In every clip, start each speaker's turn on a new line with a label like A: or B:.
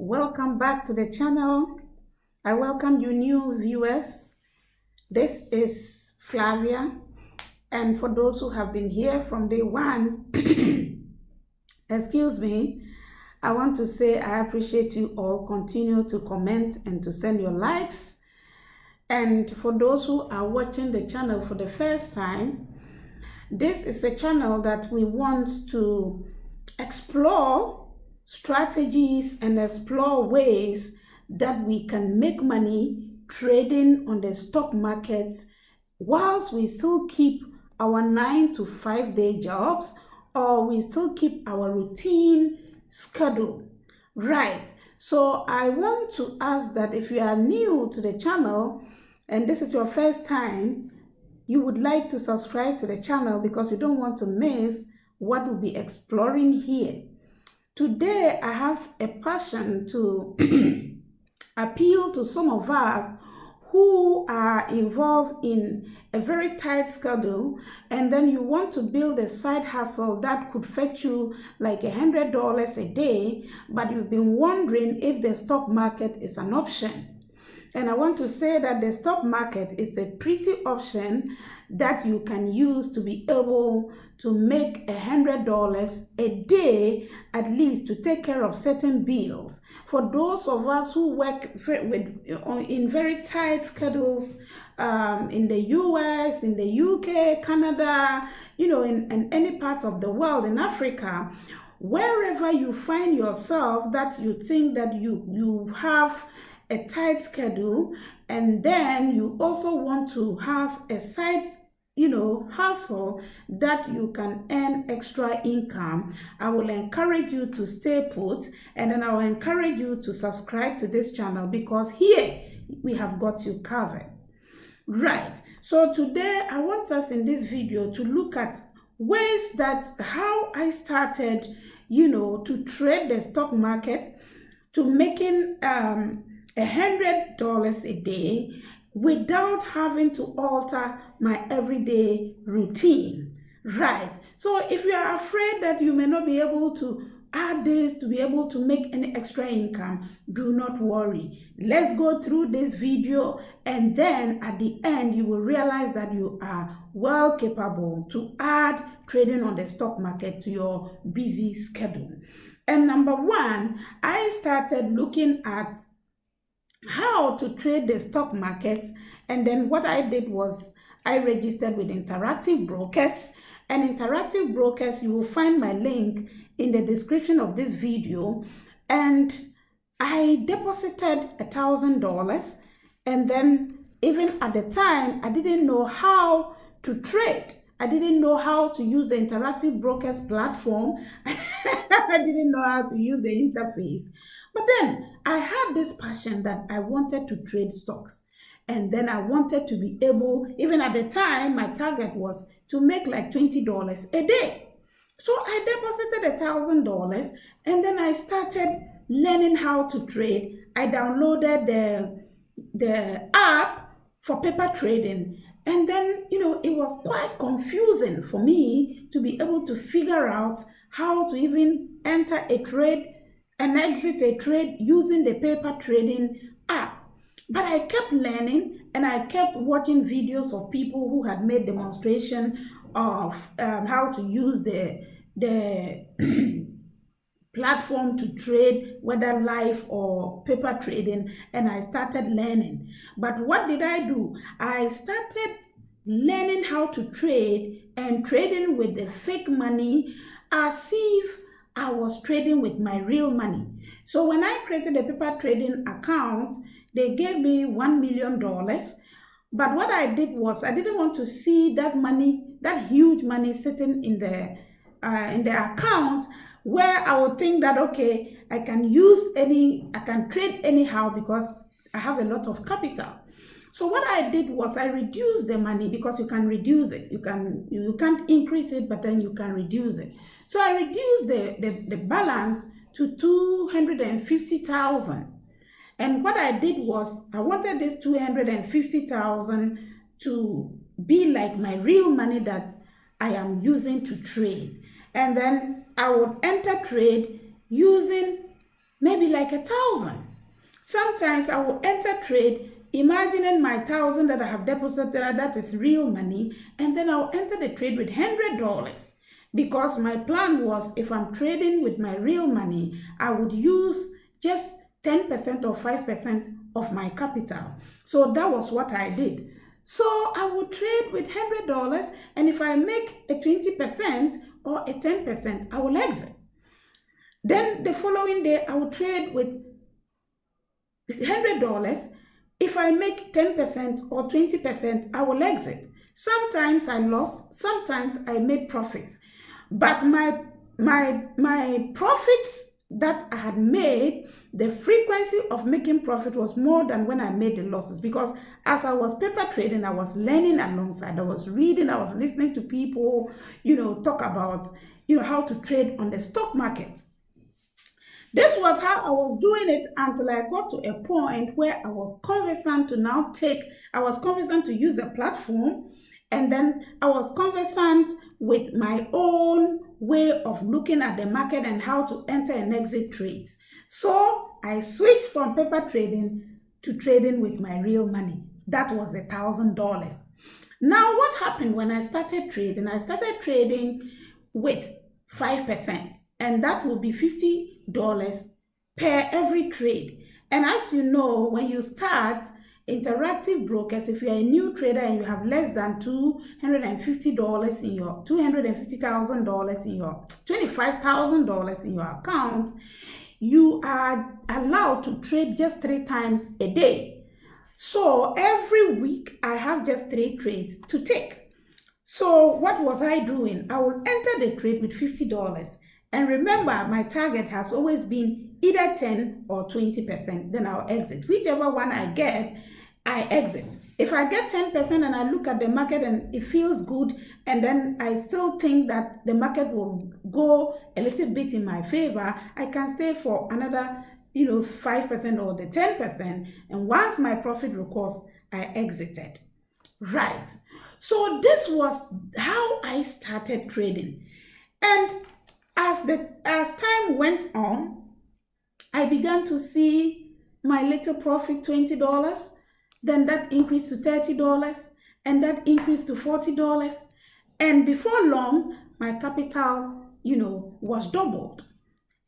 A: Welcome back to the channel. I welcome you new viewers. This is Flavia, and for those who have been here from day one, excuse me, I want to say I appreciate you all. Continue to comment and to send your likes. And for those who are watching the channel for the first time, this is a channel that we want to explore strategies and explore ways that we can make money trading on the stock markets whilst we still keep our 9 to 5 day jobs, or we still keep our routine schedule. Right. So I want to ask that if you are new to the channel and this is your first time, you would like to subscribe to the channel because you don't want to miss what we'll be exploring here. Today, I have a passion to appeal to some of us who are involved in a very tight schedule, and then you want to build a side hustle that could fetch you like $100 a day, but you've been wondering if the stock market is an option. And I want to say that the stock market is a pretty option that you can use to be able to make $100 a day, at least to take care of certain bills. For those of us who work in very tight schedules in the US, in the UK, Canada, in any part of the world, in Africa, wherever you find yourself that you think that you have a tight schedule, and then you also want to have a side hustle that you can earn extra income, I will encourage you to stay put, and then I will encourage you to subscribe to this channel because here we have got you covered. Right. So today I want us in this video to look at ways that how I started, to trade the stock market, to making $100 a day without having to alter my everyday routine. Right. So if you are afraid that you may not be able to add this to be able to make any extra income, do not worry. Let's go through this video, and then at the end you will realize that you are well capable to add trading on the stock market to your busy schedule. And number one, I started looking at how to trade the stock market, and then what I did was I registered with Interactive Brokers. And Interactive Brokers, you will find my link in the description of this video, and I deposited $1,000, and then even at the time I didn't know how to trade. I didn't know how to use the Interactive Brokers platform. I didn't know how to use the interface. But then I had this passion that I wanted to trade stocks. And then I wanted to be able, even at the time, my target was to make like $20 a day. So I deposited $1,000, and then I started learning how to trade. I downloaded the app for paper trading. And then, it was quite confusing for me to be able to figure out how to even enter a trade and exit a trade using the paper trading app. But I kept learning, and I kept watching videos of people who had made demonstration of how to use the platform to trade, whether live or paper trading, and I started learning. But what did I do? I started learning how to trade and trading with the fake money as if I was trading with my real money. So when I created a paper trading account, they gave me $1 million. But what I did was I didn't want to see that money, that huge money sitting in the account, where I would think that, okay, I can trade anyhow because I have a lot of capital. So what I did was I reduced the money, because you can reduce it. You can't increase it, but then you can reduce it. So I reduced the balance to $250,000. And what I did was I wanted this $250,000 to be like my real money that I am using to trade. And then I would enter trade using maybe like 1,000. Sometimes I will enter trade imagining my 1,000 that I have deposited, that is real money, and then I'll enter the trade with $100 because my plan was if I'm trading with my real money, I would use just 10% or 5% of my capital. So that was what I did. So I would trade with $100, and if I make a 20% or a 10%, I will exit. Then the following day, I will trade with $100. If I make 10% or 20%, I will exit. Sometimes I lost, sometimes I made profit. But my profits that I had made, the frequency of making profit was more than when I made the losses, because as I was paper trading, I was learning alongside. I was reading, I was listening to people, talk about, how to trade on the stock market. This was how I was doing it until I got to a point where I was conversant to use the platform, and then I was conversant with my own way of looking at the market and how to enter and exit trades. So I switched from paper trading to trading with my real money. That was $1,000. Now, what happened when I started trading? I started trading with 5%, and that will be $50 per every trade. And as you know, when you start Interactive Brokers, if you're a new trader and you have less than $250 in your $250,000 in your $25,000 in your account, you are allowed to trade just 3 times a day. So every week I have just 3 trades to take. So what was I doing? I will enter the trade with $50. And remember, my target has always been either 10 or 20%. Then I'll exit. Whichever one I get, I exit. If I get 10% and I look at the market and it feels good, and then I still think that the market will go a little bit in my favor, I can stay for another 5% or the 10%. And once my profit recovers, I exited. Right. So this was how I started trading. And as time went on, I began to see my little profit, $20. Then that increased to $30, and that increased to $40. And before long, my capital, was doubled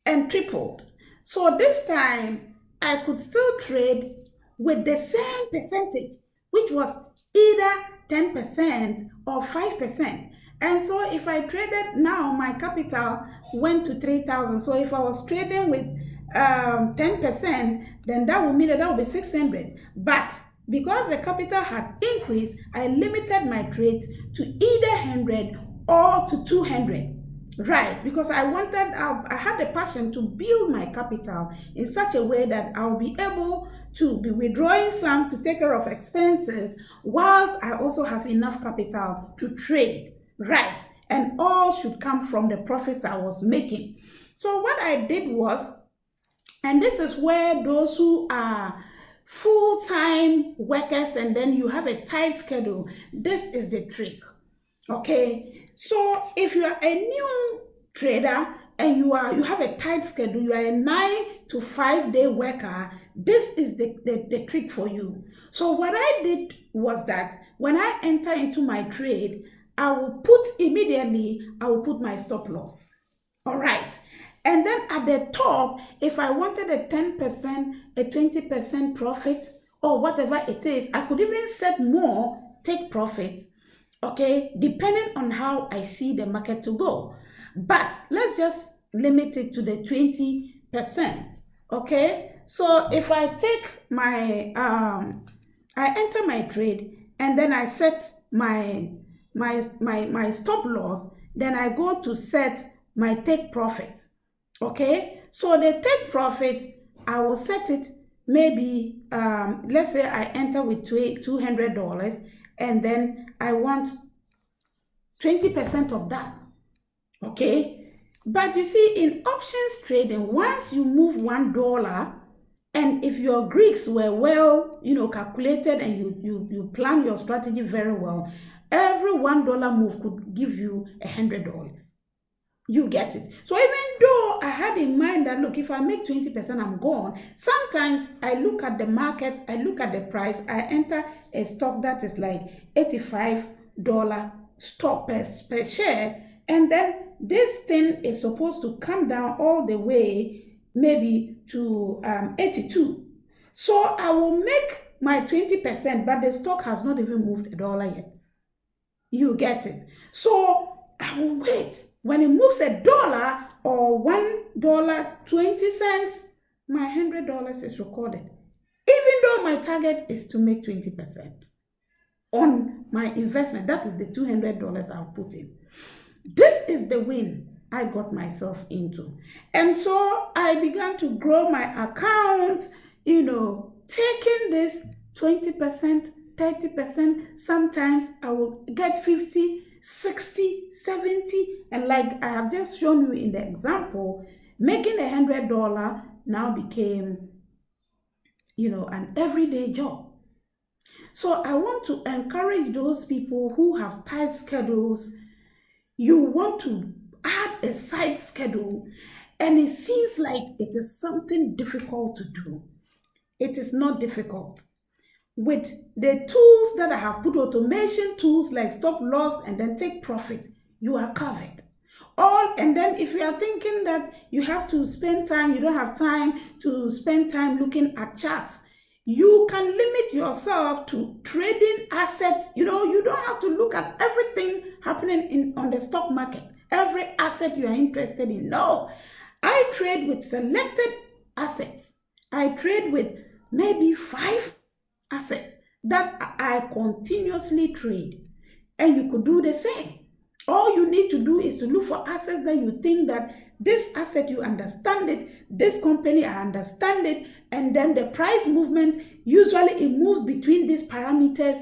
A: and tripled. So this time, I could still trade with the same percentage, which was either 10% or 5%. And so if I traded now, my capital went to 3,000. So if I was trading with 10%, then that would mean that would be 600. But because the capital had increased, I limited my trades to either 100 or to 200. Right, because I had the passion to build my capital in such a way that I'll be able to be withdrawing some to take care of expenses, whilst I also have enough capital to trade. Right, and all should come from the profits I was making. So what I did was, and this is where those who are full-time workers and then you have a tight schedule, this is the trick. Okay, so if you are a new trader and you have a tight schedule, you are a 9 to 5 day worker, this is the trick for you. So what I did was that when I enter into my trade, I will put my stop loss. All right. And then at the top, if I wanted a 10%, a 20% profit, or whatever it is, I could even set more take profits, okay, depending on how I see the market to go. But let's just limit it to the 20%, okay? So if I take my, I enter my trade, and then I set my stop loss, then I go to set my take profit. Okay, so the take profit, I will set it maybe, let's say I enter with $200, and then I want 20% of that. Okay, but you see, in options trading, once you move $1, and if your Greeks were well, calculated, and you plan your strategy very well, every $1 move could give you $100. You get it? So even though I had in mind that, look, if I make 20%, I'm gone, sometimes I look at the market, I look at the price, I enter a stock that is like $85 stock per share, and then this thing is supposed to come down all the way maybe to 82. So I will make my 20%, but the stock has not even moved $1 yet. You get it? So I will wait. When it moves $1 or $1.20, my $100 is recorded. Even though my target is to make 20% on my investment, that is the $200 I've put in. This is the win I got myself into. And so I began to grow my account, taking this 20%, 30%. Sometimes I will get 50, 60, 70. And like I have just shown you in the example, making $100 now became, an everyday job. So I want to encourage those people who have tight schedules. You want to add a side schedule, and it seems like it is something difficult to do. It is not difficult. With the tools that I have put, automation tools like stop loss and then take profit, you are covered. And then if you are thinking that you have to spend time, you don't have time to spend time looking at charts, you can limit yourself to trading assets. You don't have to look at everything happening on the stock market, every asset you are interested in. No, I trade with selected assets. I trade with maybe 5 assets that I continuously trade. And you could do the same. All you need to do is to look for assets that you think that this asset, you understand it, this company, I understand it, and then the price movement, usually it moves between these parameters.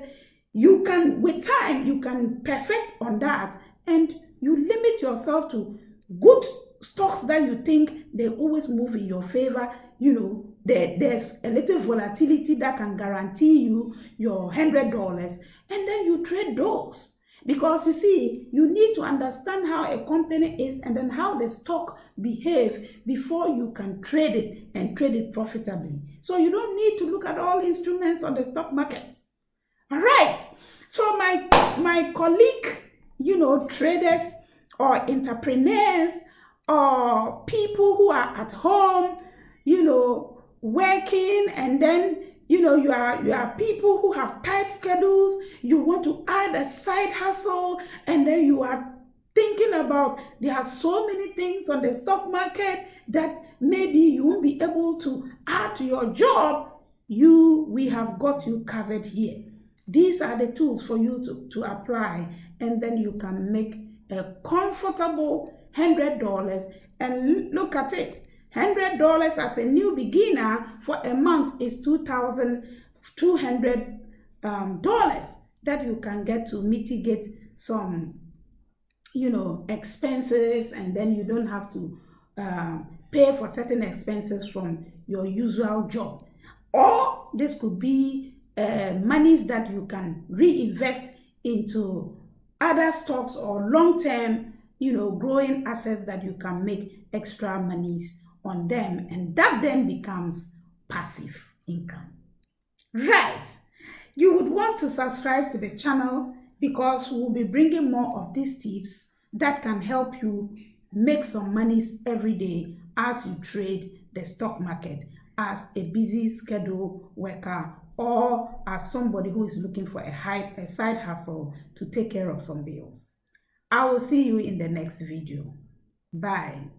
A: You can, with time, you can perfect on that, and you limit yourself to good stocks that you think they always move in your favor. There's a little volatility that can guarantee you your $100, and then you trade those. Because you see, you need to understand how a company is and then how the stock behaves before you can trade it and trade it profitably. So you don't need to look at all instruments on the stock market. All right. So my colleague, traders or entrepreneurs or people who are at home, working, and then you are people who have tight schedules. You want to add a side hustle, and then you are thinking about, there are so many things on the stock market that maybe you won't be able to add to your job. We have got you covered here. These are the tools for you to apply, and then you can make a comfortable $100. And look at it. $100 as a new beginner for a month is $2,200 that you can get to mitigate some, expenses, and then you don't have to pay for certain expenses from your usual job. Or this could be monies that you can reinvest into other stocks or long-term, growing assets that you can make extra monies on them, and that then becomes passive income. Right. You would want to subscribe to the channel because we'll be bringing more of these tips that can help you make some monies every day as you trade the stock market as a busy schedule worker or as somebody who is looking for a side hustle to take care of some bills. I will see you in the next video. Bye.